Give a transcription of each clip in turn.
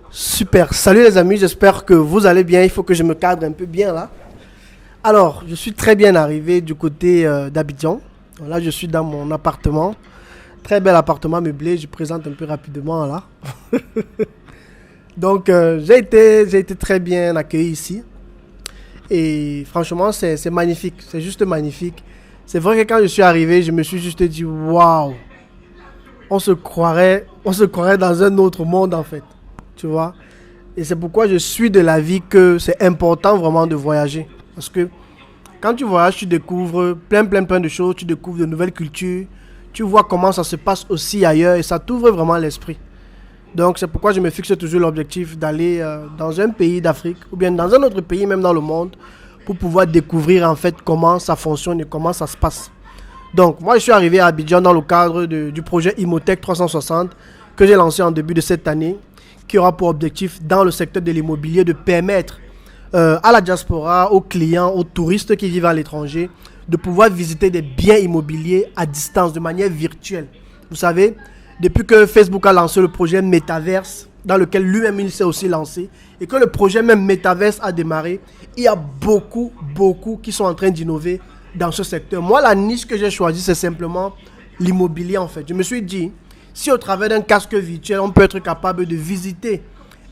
Super, salut les amis, j'espère que vous allez bien. Il faut que je me cadre un peu bien là. Alors, je suis très bien arrivé du côté d'Abidjan. Là, je suis dans mon appartement. Très bel appartement meublé, je présente un peu rapidement là. Donc, j'ai été très bien accueilli ici. Et franchement, c'est magnifique, c'est juste magnifique. C'est vrai que quand je suis arrivé, je me suis juste dit, waouh, on se croirait dans un autre monde en fait. Tu vois? Et c'est pourquoi je suis de l'avis que c'est important vraiment de voyager. Parce que quand tu voyages, tu découvres plein de choses, tu découvres de nouvelles cultures, tu vois comment ça se passe aussi ailleurs et ça t'ouvre vraiment l'esprit. Donc c'est pourquoi je me fixe toujours l'objectif d'aller dans un pays d'Afrique ou bien dans un autre pays, même dans le monde, pour pouvoir découvrir en fait comment ça fonctionne et comment ça se passe. Donc moi je suis arrivé à Abidjan dans le cadre du projet Imotech 360 que j'ai lancé en début de cette année, qui aura pour objectif dans le secteur de l'immobilier de permettre à la diaspora, aux clients, aux touristes qui vivent à l'étranger, de pouvoir visiter des biens immobiliers à distance, de manière virtuelle. Vous savez, depuis que Facebook a lancé le projet Metaverse, dans lequel lui-même il s'est aussi lancé, et que le projet même Metaverse a démarré, il y a beaucoup qui sont en train d'innover dans ce secteur. Moi, la niche que j'ai choisie, c'est simplement l'immobilier en fait. Je me suis dit, si au travers d'un casque virtuel, on peut être capable de visiter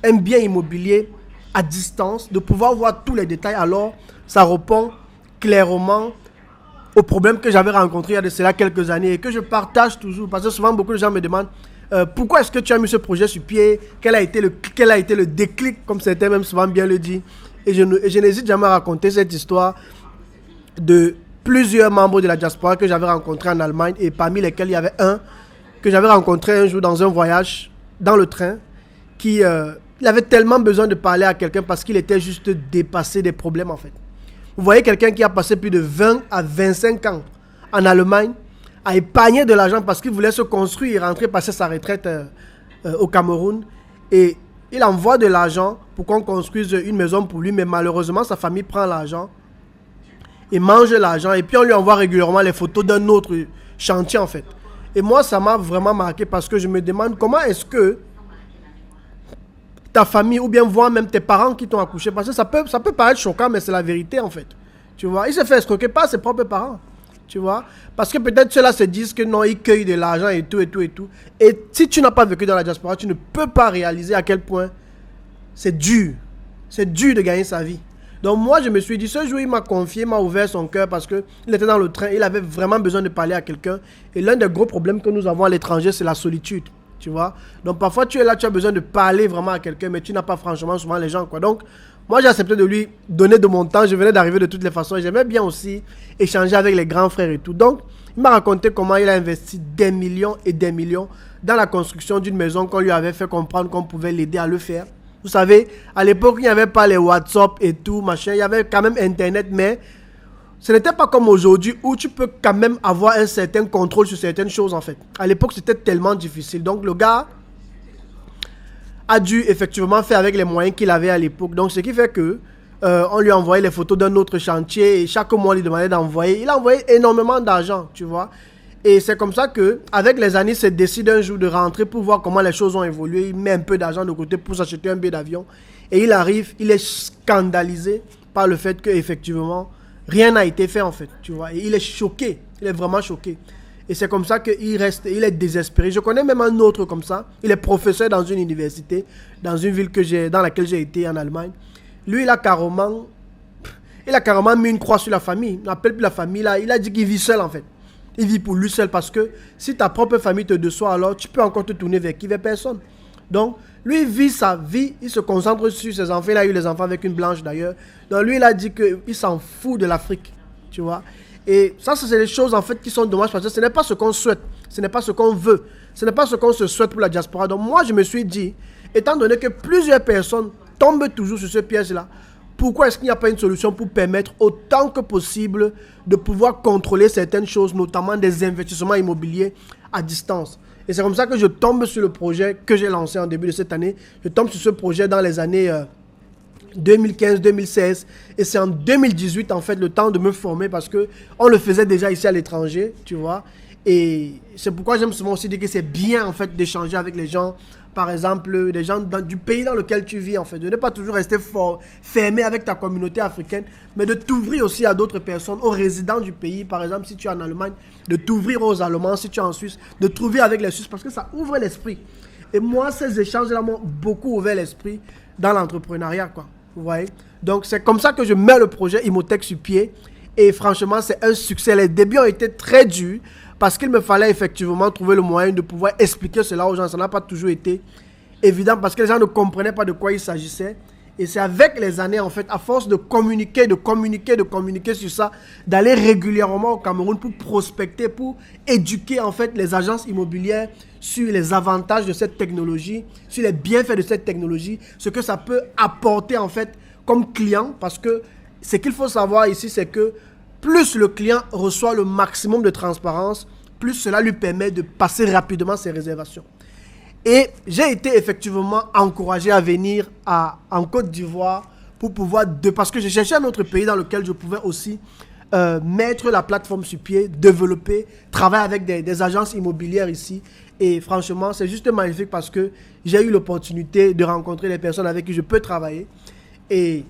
un bien immobilier à distance, de pouvoir voir tous les détails, alors ça répond clairement aux problèmes que j'avais rencontrés il y a de cela quelques années et que je partage toujours. Parce que souvent, beaucoup de gens me demandent pourquoi est-ce que tu as mis ce projet sur pied, quel a été le déclic, comme certains même souvent bien le dit. Et je n'hésite jamais à raconter cette histoire de plusieurs membres de la diaspora que j'avais rencontrés en Allemagne et parmi lesquels il y avait un que j'avais rencontré un jour dans un voyage dans le train qui il avait tellement besoin de parler à quelqu'un parce qu'il était juste dépassé des problèmes en fait. Vous voyez quelqu'un qui a passé plus de 20 à 25 ans en Allemagne à épargner de l'argent parce qu'il voulait se construire et rentrer passer sa retraite au Cameroun et il envoie de l'argent pour qu'on construise une maison pour lui, mais malheureusement sa famille prend l'argent et mange l'argent et puis on lui envoie régulièrement les photos d'un autre chantier en fait. Et moi, ça m'a vraiment marqué parce que je me demande comment est-ce que ta famille ou bien voire même tes parents qui t'ont accouché, parce que ça peut paraître choquant, mais c'est la vérité en fait. Tu vois, il se fait escroquer par ses propres parents. Tu vois, parce que peut-être ceux-là se disent que non, ils cueillent de l'argent et tout et tout et tout. Et si tu n'as pas vécu dans la diaspora, tu ne peux pas réaliser à quel point c'est dur. C'est dur de gagner sa vie. Donc moi, je me suis dit, ce jour, il m'a confié, il m'a ouvert son cœur parce qu'il était dans le train, il avait vraiment besoin de parler à quelqu'un. Et l'un des gros problèmes que nous avons à l'étranger, c'est la solitude. Tu vois. Donc parfois, tu es là, tu as besoin de parler vraiment à quelqu'un, mais tu n'as pas franchement souvent les gens, quoi. Donc, moi, j'ai accepté de lui donner de mon temps. Je venais d'arriver de toutes les façons. Et j'aimais bien aussi échanger avec les grands frères et tout. Donc, il m'a raconté comment il a investi des millions et des millions dans la construction d'une maison qu'on lui avait fait comprendre qu'on pouvait l'aider à le faire. Vous savez, à l'époque, il n'y avait pas les WhatsApp et tout, machin. Il y avait quand même Internet, mais ce n'était pas comme aujourd'hui où tu peux quand même avoir un certain contrôle sur certaines choses, en fait. À l'époque, c'était tellement difficile. Donc, le gars a dû effectivement faire avec les moyens qu'il avait à l'époque. Donc, ce qui fait que on lui envoyait les photos d'un autre chantier et chaque mois, on lui demandait d'envoyer. Il a envoyé énormément d'argent, tu vois. Et c'est comme ça que, avec les années, il se décide un jour de rentrer pour voir comment les choses ont évolué. Il met un peu d'argent de côté pour s'acheter un billet d'avion. Et il arrive, il est scandalisé par le fait qu'effectivement, rien n'a été fait en fait, tu vois. Et il est choqué, il est vraiment choqué. Et c'est comme ça qu'il reste, il est désespéré. Je connais même un autre comme ça. Il est professeur dans une université, dans une ville dans laquelle j'ai été en Allemagne. Lui, il a carrément mis une croix sur la famille. Il n'appelle plus la famille là. Il a dit qu'il vit seul en fait. Il vit pour lui seul parce que si ta propre famille te déçoit, alors tu peux encore te tourner vers qui? Vers personne. Donc, lui, il vit sa vie, il se concentre sur ses enfants. Il a eu les enfants avec une blanche d'ailleurs. Donc, lui, il a dit qu'il s'en fout de l'Afrique, tu vois. Et ça, c'est des choses en fait qui sont dommages parce que ce n'est pas ce qu'on souhaite, ce n'est pas ce qu'on veut, ce n'est pas ce qu'on se souhaite pour la diaspora. Donc, moi, je me suis dit, étant donné que plusieurs personnes tombent toujours sur ce piège-là, pourquoi est-ce qu'il n'y a pas une solution pour permettre autant que possible de pouvoir contrôler certaines choses, notamment des investissements immobiliers à distance? Et c'est comme ça que je tombe sur le projet que j'ai lancé en début de cette année. Je tombe sur ce projet dans les années 2015-2016. Et c'est en 2018, en fait, le temps de me former parce qu'on le faisait déjà ici à l'étranger, tu vois. Et c'est pourquoi j'aime souvent aussi dire que c'est bien, en fait, d'échanger avec les gens par exemple, des gens du pays dans lequel tu vis, en fait. De ne pas toujours rester fermé avec ta communauté africaine, mais de t'ouvrir aussi à d'autres personnes, aux résidents du pays. Par exemple, si tu es en Allemagne, de t'ouvrir aux Allemands, si tu es en Suisse, de t'ouvrir avec les Suisses, parce que ça ouvre l'esprit. Et moi, ces échanges-là m'ont beaucoup ouvert l'esprit dans l'entrepreneuriat, quoi. Vous voyez? Donc, c'est comme ça que je mets le projet Imotech sur pied. Et franchement, c'est un succès. Les débuts ont été très durs parce qu'il me fallait effectivement trouver le moyen de pouvoir expliquer cela aux gens. Ça n'a pas toujours été évident parce que les gens ne comprenaient pas de quoi il s'agissait. Et c'est avec les années, en fait, à force de communiquer sur ça, d'aller régulièrement au Cameroun pour prospecter, pour éduquer, en fait, les agences immobilières sur les avantages de cette technologie, sur les bienfaits de cette technologie, ce que ça peut apporter, en fait, comme client. Parce que ce qu'il faut savoir ici, c'est que plus le client reçoit le maximum de transparence, plus cela lui permet de passer rapidement ses réservations. Et j'ai été effectivement encouragé à venir en Côte d'Ivoire pour pouvoir, parce que je cherchais un autre pays dans lequel je pouvais aussi mettre la plateforme sur pied, développer, travailler avec des agences immobilières ici. Et franchement, c'est juste magnifique parce que j'ai eu l'opportunité de rencontrer les personnes avec qui je peux travailler. Et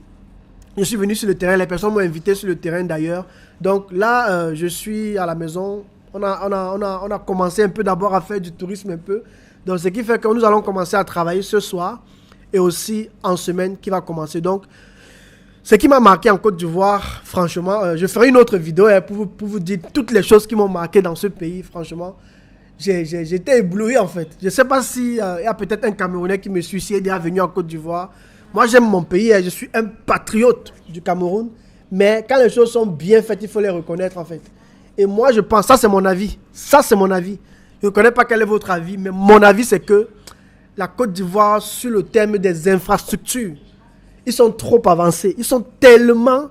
je suis venu sur le terrain, les personnes m'ont invité sur le terrain d'ailleurs. Donc là, je suis à la maison. On a commencé un peu d'abord à faire du tourisme un peu. Donc, ce qui fait que nous allons commencer à travailler ce soir et aussi en semaine qui va commencer. Donc, ce qui m'a marqué en Côte d'Ivoire, franchement, je ferai une autre vidéo pour vous dire toutes les choses qui m'ont marqué dans ce pays. Franchement, j'étais ébloui en fait. Je ne sais pas s'il y a peut-être un Camerounais qui me suit, s'il est déjà venu en Côte d'Ivoire. Moi, j'aime mon pays et je suis un patriote du Cameroun. Mais quand les choses sont bien faites, il faut les reconnaître en fait. Et moi, je pense, ça c'est mon avis. Ça c'est mon avis. Je ne connais pas quel est votre avis, mais mon avis, c'est que la Côte d'Ivoire, sur le thème des infrastructures, ils sont trop avancés. Ils sont tellement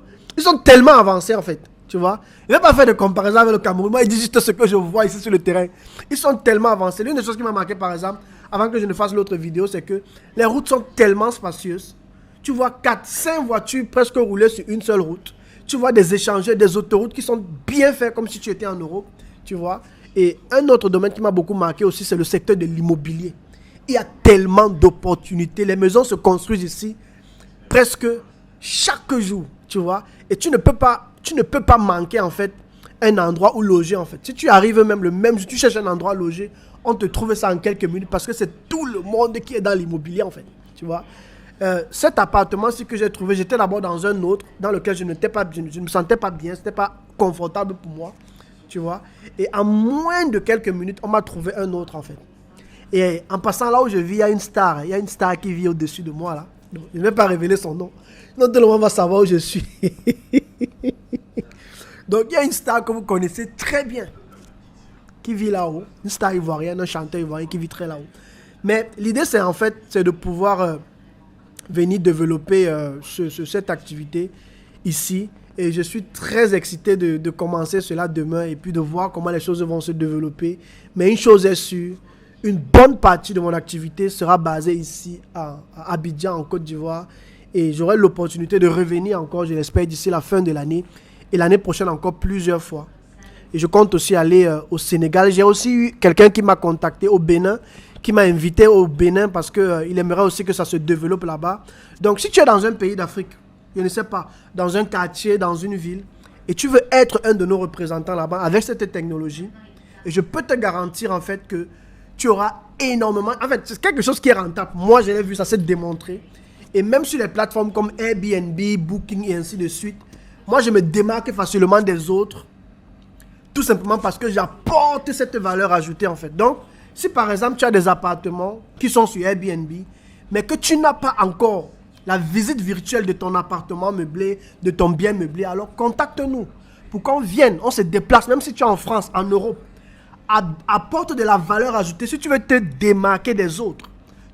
avancés, en fait. Tu vois? Je ne vais pas faire de comparaison avec le Cameroun. Moi, il dit juste ce que je vois ici sur le terrain. Ils sont tellement avancés. L'une des choses qui m'a marqué, par exemple, avant que je ne fasse l'autre vidéo, c'est que les routes sont tellement spacieuses. Tu vois 4, 5 voitures presque roulées sur une seule route. Tu vois des échangeurs, des autoroutes qui sont bien faits comme si tu étais en Europe. Tu vois? Et un autre domaine qui m'a beaucoup marqué aussi, c'est le secteur de l'immobilier. Il y a tellement d'opportunités. Les maisons se construisent ici presque chaque jour, tu vois. Et tu ne peux pas manquer, en fait, un endroit où loger, en fait. Si tu arrives même le même jour, tu cherches un endroit à loger, on te trouve ça en quelques minutes parce que c'est tout le monde qui est dans l'immobilier, en fait, tu vois. Cet appartement-ci que j'ai trouvé, j'étais d'abord dans un autre, dans lequel je ne me sentais pas bien, c'était pas confortable pour moi. Tu vois, et en moins de quelques minutes, on m'a trouvé un autre en fait. Et en passant là où je vis, il y a une star. Il y a une star qui vit au-dessus de moi là. Donc, je ne vais pas révéler son nom. Sinon tout le monde va savoir où je suis. Donc il y a une star que vous connaissez très bien qui vit là-haut. Une star ivoirienne, un chanteur ivoirien qui vit très là-haut. Mais l'idée c'est en fait, c'est de pouvoir venir développer cette activité ici. Et je suis très excité de commencer cela demain et puis de voir comment les choses vont se développer. Mais une chose est sûre, une bonne partie de mon activité sera basée ici à Abidjan, en Côte d'Ivoire. Et j'aurai l'opportunité de revenir encore, je l'espère, d'ici la fin de l'année. Et l'année prochaine encore plusieurs fois. Et je compte aussi aller au Sénégal. J'ai aussi eu quelqu'un qui m'a contacté au Bénin, qui m'a invité au Bénin parce qu'il aimerait aussi que ça se développe là-bas. Donc si tu es dans un pays d'Afrique, je ne sais pas, dans un quartier, dans une ville, et tu veux être un de nos représentants là-bas avec cette technologie, et je peux te garantir en fait que tu auras énormément... En fait, c'est quelque chose qui est rentable. Moi, je l'ai vu, ça s'est démontré. Et même sur les plateformes comme Airbnb, Booking et ainsi de suite, moi, je me démarque facilement des autres, tout simplement parce que j'apporte cette valeur ajoutée en fait. Donc, si par exemple, tu as des appartements qui sont sur Airbnb, mais que tu n'as pas encore la visite virtuelle de ton appartement meublé, de ton bien meublé, alors contacte-nous pour qu'on vienne, on se déplace, même si tu es en France, en Europe, apporte de la valeur ajoutée si tu veux te démarquer des autres.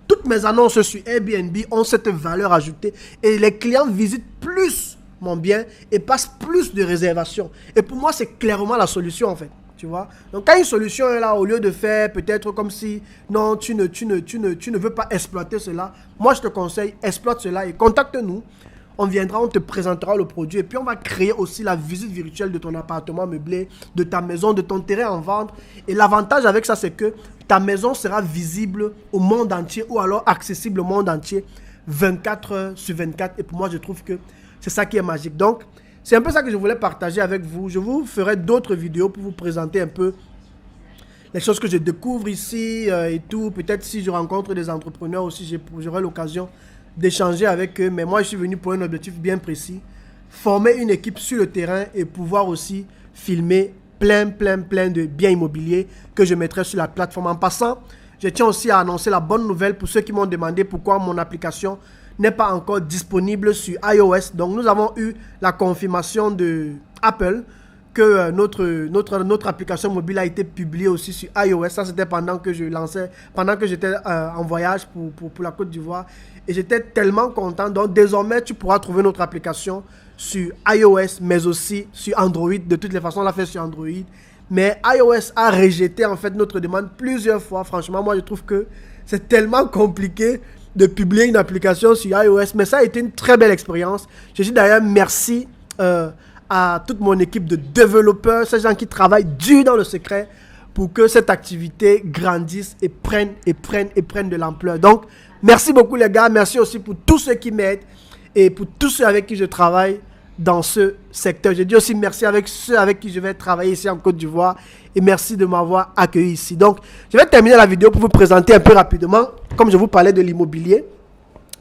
Toutes mes annonces sur Airbnb ont cette valeur ajoutée et les clients visitent plus mon bien et passent plus de réservations. Et pour moi, c'est clairement la solution en fait. Tu vois? Donc quand une solution est là, au lieu de faire peut-être comme si non, tu ne veux pas exploiter cela, moi je te conseille, exploite cela et contacte-nous. On viendra, on te présentera le produit et puis on va créer aussi la visite virtuelle de ton appartement meublé, de ta maison, de ton terrain en vente. Et l'avantage avec ça, c'est que ta maison sera visible au monde entier ou alors accessible au monde entier 24 heures sur 24. Et pour moi, je trouve que c'est ça qui est magique. Donc, c'est un peu ça que je voulais partager avec vous. Je vous ferai d'autres vidéos pour vous présenter un peu les choses que je découvre ici et tout. Peut-être si je rencontre des entrepreneurs aussi, j'aurai l'occasion d'échanger avec eux. Mais moi, je suis venu pour un objectif bien précis. Former une équipe sur le terrain et pouvoir aussi filmer plein de biens immobiliers que je mettrai sur la plateforme. En passant, je tiens aussi à annoncer la bonne nouvelle pour ceux qui m'ont demandé pourquoi mon application n'est pas encore disponible sur iOS. Donc, nous avons eu la confirmation de Apple que notre application mobile a été publiée aussi sur iOS. Ça, c'était pendant que j'étais en voyage pour la Côte d'Ivoire. Et j'étais tellement content. Donc, désormais, tu pourras trouver notre application sur iOS, mais aussi sur Android. De toutes les façons, on l'a fait sur Android. Mais iOS a rejeté, en fait, notre demande plusieurs fois. Franchement, moi, je trouve que c'est tellement compliqué de publier une application sur iOS. Mais ça a été une très belle expérience. Je dis d'ailleurs merci à toute mon équipe de développeurs, ces gens qui travaillent dur dans le secret pour que cette activité grandisse et prenne de l'ampleur. Donc, merci beaucoup les gars. Merci aussi pour tous ceux qui m'aident et pour tous ceux avec qui je travaille dans ce secteur. Je dis aussi merci avec ceux avec qui je vais travailler ici en Côte d'Ivoire et merci de m'avoir accueilli ici. Donc, je vais terminer la vidéo pour vous présenter un peu rapidement, comme je vous parlais de l'immobilier.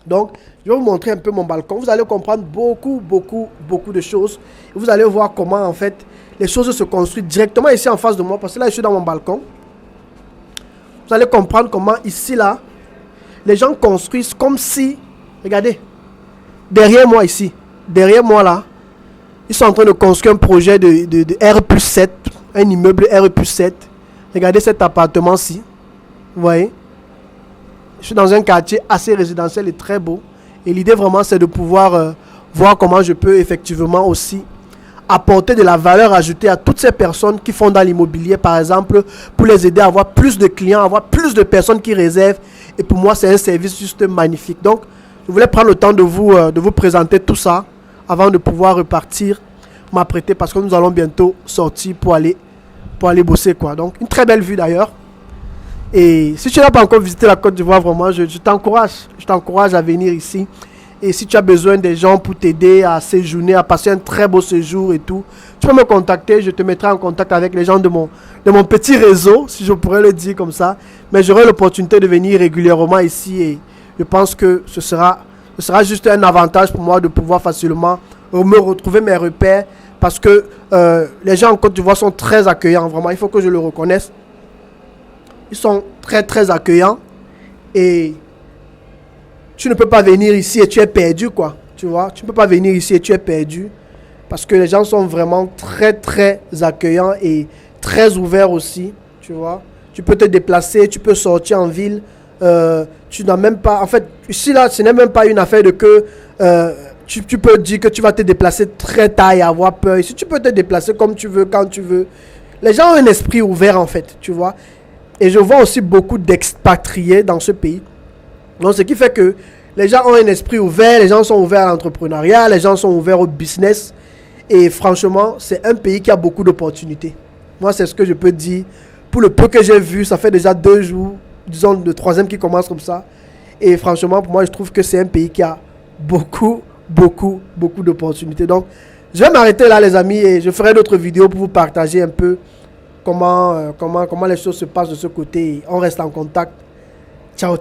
Donc, je vais vous montrer un peu mon balcon. Vous allez comprendre beaucoup de choses. Et vous allez voir comment, en fait, les choses se construisent directement ici en face de moi. Parce que là, je suis dans mon balcon. Vous allez comprendre comment, ici, là, les gens construisent comme si... Regardez, derrière moi, ici. Derrière moi, là, ils sont en train de construire un projet de R+7. Un immeuble R+7. Regardez cet appartement-ci. Vous voyez? Je suis dans un quartier assez résidentiel et très beau. Et l'idée vraiment, c'est de pouvoir voir comment je peux effectivement aussi apporter de la valeur ajoutée à toutes ces personnes qui font dans l'immobilier, par exemple, pour les aider à avoir plus de clients, avoir plus de personnes qui réservent. Et pour moi, c'est un service juste magnifique. Donc, je voulais prendre le temps de vous présenter tout ça avant de pouvoir repartir, m'apprêter, parce que nous allons bientôt sortir pour aller bosser, quoi. Donc, une très belle vue d'ailleurs. Et si tu n'as pas encore visité la Côte d'Ivoire, vraiment, je t'encourage à venir ici. Et si tu as besoin des gens pour t'aider à séjourner, à passer un très beau séjour et tout, tu peux me contacter. Je te mettrai en contact avec les gens de mon petit réseau, si je pourrais le dire comme ça. Mais j'aurai l'opportunité de venir régulièrement ici et je pense que ce sera juste un avantage pour moi de pouvoir facilement me retrouver mes repères parce que les gens en Côte d'Ivoire sont très accueillants, vraiment, il faut que je le reconnaisse. Ils sont très accueillants et tu ne peux pas venir ici et tu es perdu, quoi. Tu vois, tu ne peux pas venir ici et tu es perdu parce que les gens sont vraiment très accueillants et très ouverts aussi, tu vois. Tu peux te déplacer, tu peux sortir en ville. Tu n'as même pas... En fait, ici, là, ce n'est même pas une affaire de que... tu peux dire que tu vas te déplacer très tard et avoir peur. Ici, tu peux te déplacer comme tu veux, quand tu veux. Les gens ont un esprit ouvert, en fait, tu vois. Et je vois aussi beaucoup d'expatriés dans ce pays. Donc, ce qui fait que les gens ont un esprit ouvert, les gens sont ouverts à l'entrepreneuriat, les gens sont ouverts au business. Et franchement, c'est un pays qui a beaucoup d'opportunités. Moi, c'est ce que je peux dire. Pour le peu que j'ai vu, ça fait déjà 2 jours, disons le 3e qui commence comme ça. Et franchement, pour moi, je trouve que c'est un pays qui a beaucoup d'opportunités. Donc, je vais m'arrêter là, les amis, et je ferai d'autres vidéos pour vous partager un peu comment les choses se passent de ce côté. On reste en contact. Ciao.